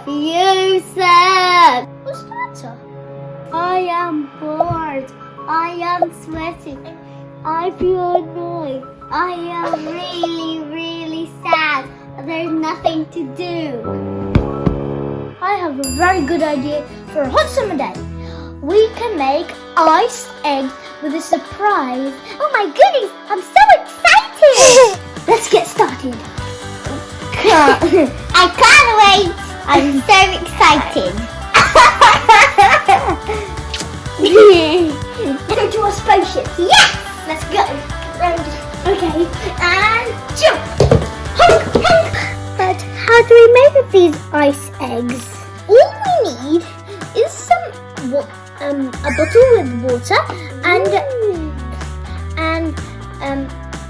Yusuf! What's the matter? I am bored. I am sweating. I feel annoyed. I am really sad. There's nothing to do. I have a very good idea for a hot summer day. We can make iced eggs with a surprise. Oh my goodness, I'm so excited! Let's get started. I can't wait. I'm so excited. Go to our spaceship. Yes! Let's go. Okay, and jump. Honk, honk. But how do we make these ice eggs? All we need is a bottle with water and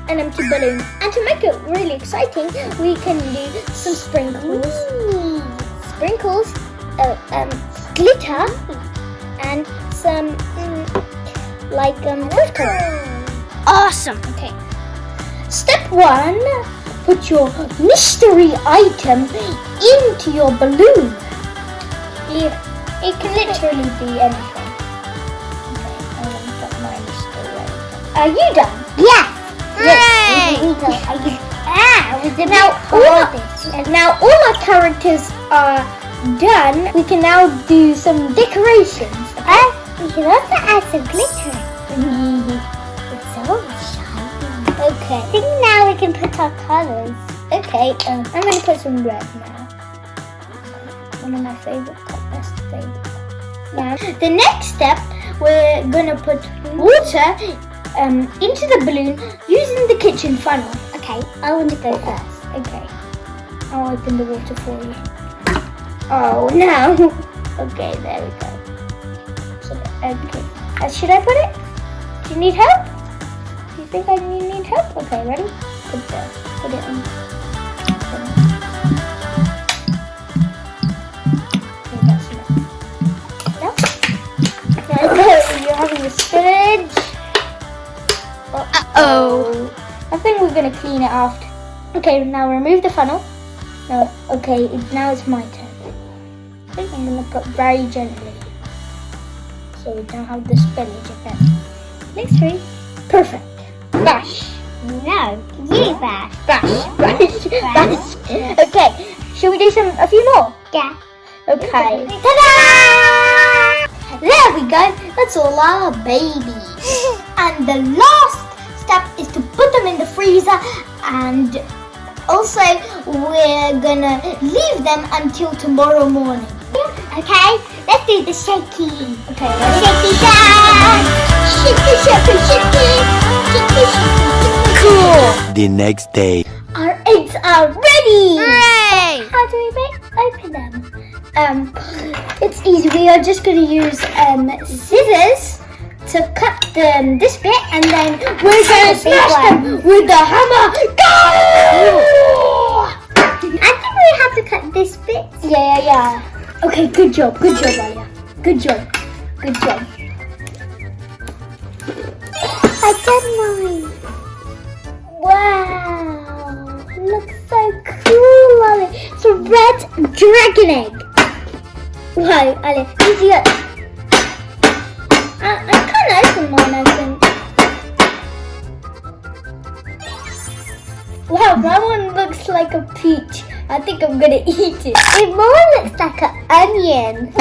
an empty balloon. And to make it really exciting, we can do some sprinkles, glitter, and some fruit color. Awesome. Okay. Step 1: put your mystery item into your balloon. It can literally be anything. Okay, I'm gonna put my mystery item. Are you done? Yes. Now all our characters are done. We can now do some decorations. Okay? We can also add some glitter. It's so shiny. Okay. I think now we can put our colors. Okay. I'm going to put some red now. One of my favorite colors. Now, the next step, we're going to put water into the balloon using the kitchen funnel. Okay, I want to go first. Okay, I'll open the water for you. Oh no! Okay, there we go. So, okay, should I put it? Do you need help? Do you think I need help? Okay, ready? Put it in. Okay, that's enough. No? You're having a spillage. Uh-oh. I think we're going to clean it after. Okay, now remove the funnel. No, okay, now it's my turn. I think I'm going to put very gently, so we don't have the spillage again. Next 3. Perfect. Bash. No, you bash. Bash. Okay, should we do a few more? Yeah. Okay. Ta-da! There we go. That's all our babies. And the last step is to put them in the freezer, and also we're gonna leave them until tomorrow morning. Okay, let's do the shaky. Okay, shaky dad. Shaky. Cool. The next day. Our eggs are ready. Hooray! How do we open them? It's easy. We are just gonna use scissors to cut this bit, and then we're going to smash them with the hammer. Go! I think we have to cut this bit. Yeah. Okay, good job, Alia. Good job. I done mine. Wow, it looks so cool, Alia. It's a red dragon egg. Wow, Alia, easy up. I can't open mine, I think. Wow, that one looks like a peach. I think I'm gonna eat it. It more looks like an onion.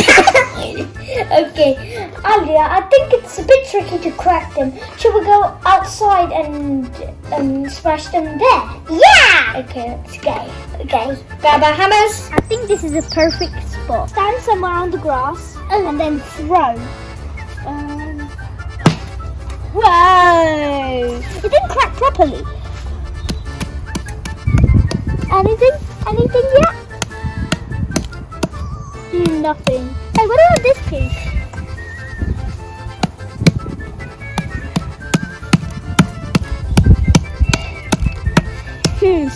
Okay, Alia, I think it's a bit tricky to crack them. Should we go outside and smash them there? Yeah! Okay, let's go. Okay, grab our hammers. I think this is a perfect spot. Stand somewhere on the grass and then throw. Whoa! It didn't crack properly. Anything yet? Nothing. Hey, what about this piece?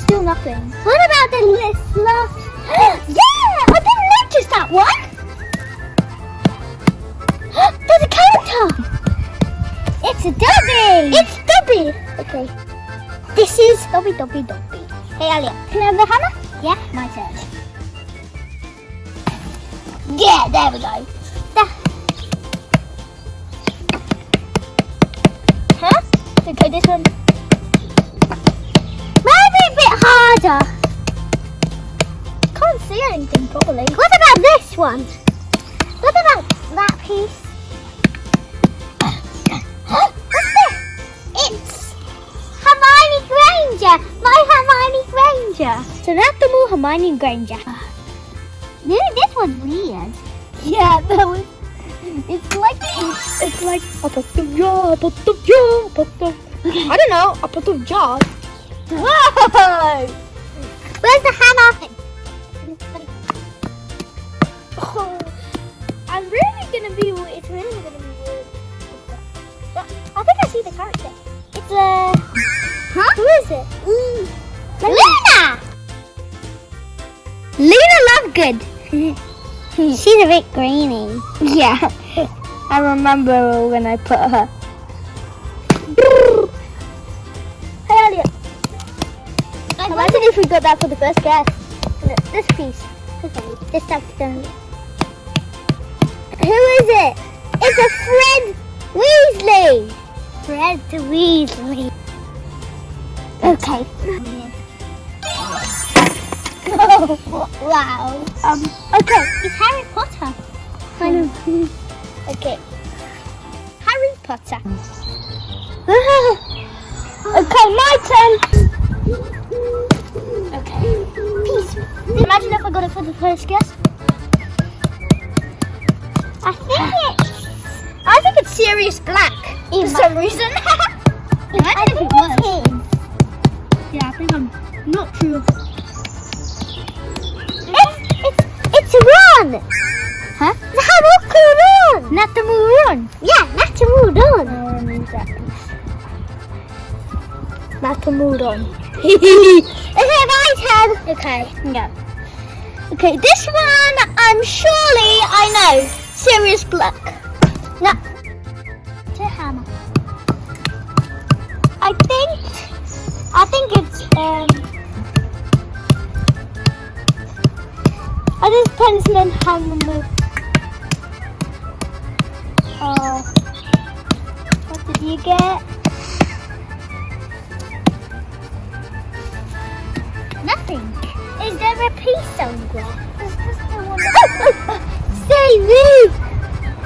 Still nothing. What about the last? Yeah! I didn't notice that one! There's a character! It's a Dobby! It's Dobby! Okay. This is Dobby. Hey, Alia, can I have the hammer? Yeah, my turn. Yeah, there we go. Huh? Okay, this one. Maybe a bit harder. Can't see anything properly. What about this one? What about that piece? What's this? It's Hermione Granger. My Hermione Granger. So that's the more Hermione Granger. Maybe this one's weird. Yeah, that was. It's like a pot of jar, a pot of jar, a pot of. I don't know, a pot of jar. Whoa! Where's the hammer? Oh, I'm really gonna be. It's really gonna be weird. I think I see the character. It's Huh? Who is it? Luna. Luna Lovegood. She's a bit grainy. Yeah, I remember when I put her. Hey, Alia. Imagine if we got that for the first guess. This piece. Okay, this stuff's done. Who is it? It's a Fred Weasley. Fred Weasley. Okay. Oh, wow. Okay, it's Harry Potter. I know. Okay. Harry Potter. Okay, my turn. Okay. Peace. Imagine if I got it for the first guess. I think it's Sirius Black for some reason. Imagine if it was. Yeah, I think I'm not sure. It's Ron! Huh? Ron! Natamuron! Yeah, Natamuron! I need that piece. Natamuron. Okay, my turn. Okay, no. Okay, this one, surely I know. Sirius Black. No. It's a hammer. I think it's, I just pencil hammer. What did you get? Nothing. Is there a piece somewhere? Say me!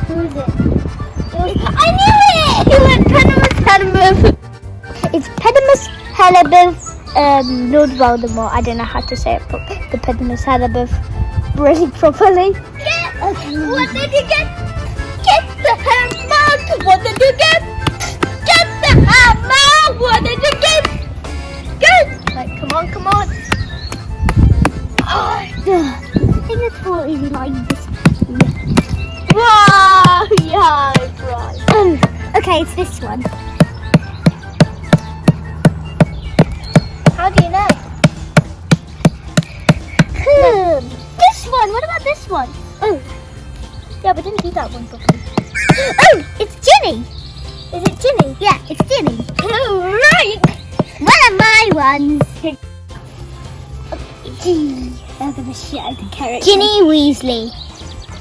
Who is it? I knew it! It was Pedimus Hellebeth. It's Pedimus Hellebeth, Lord Voldemort. I don't know how to say it, but the Pedimus Hellebeth really properly. Yeah. Okay. What did you get? Get the hammer! What did you get? Get the hammer! What did you get? Good! Right, come on, come on. I think it's more easy like this. Wow! Yeah, it's right. Okay, it's this one. How do you know? This one. What about this one? Oh, yeah, we didn't do that one properly. Oh, it's Ginny. Is it Ginny? Yeah, it's Ginny. Oh, right. One of my ones. I'm gonna show the character. Ginny Weasley.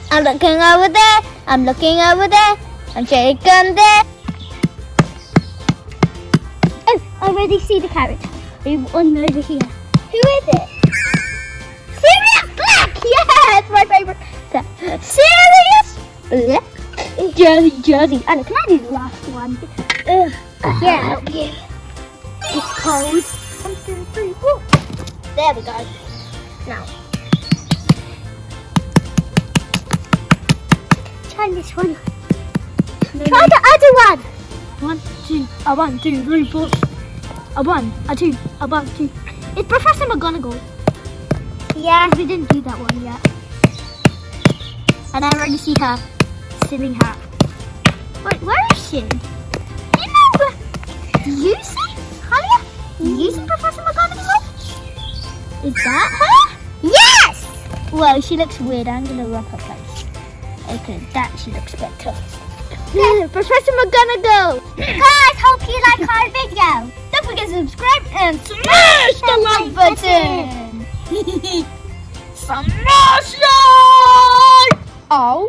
I'm looking over there. I'm looking over there. I'm shaking there. Oh, I already see the character. One over here. Who is it? Sirius Black! Yeah, it's my favourite. Sirius Black. Jersey. And can I do the last one? Yeah, help you. It's cold. 1, 2, 3, 4. There we go. Now. Try this one. Try the other one. 1, 2, 1, 2, 3, 4. A 1, a 2, a 1, 2. It's Professor McGonagall. Yeah, we didn't do that one yet. And I already see her sitting hat. Wait, where is she? You know where? Yusif? Alia? Yusif Professor McGonagall? Is that her? Yes! Well, she looks weird. I'm gonna rub her face. Okay, that she looks better. Professor McGonagall! Guys, hope you like our video. Don't forget to subscribe and smash the like button. Smash it!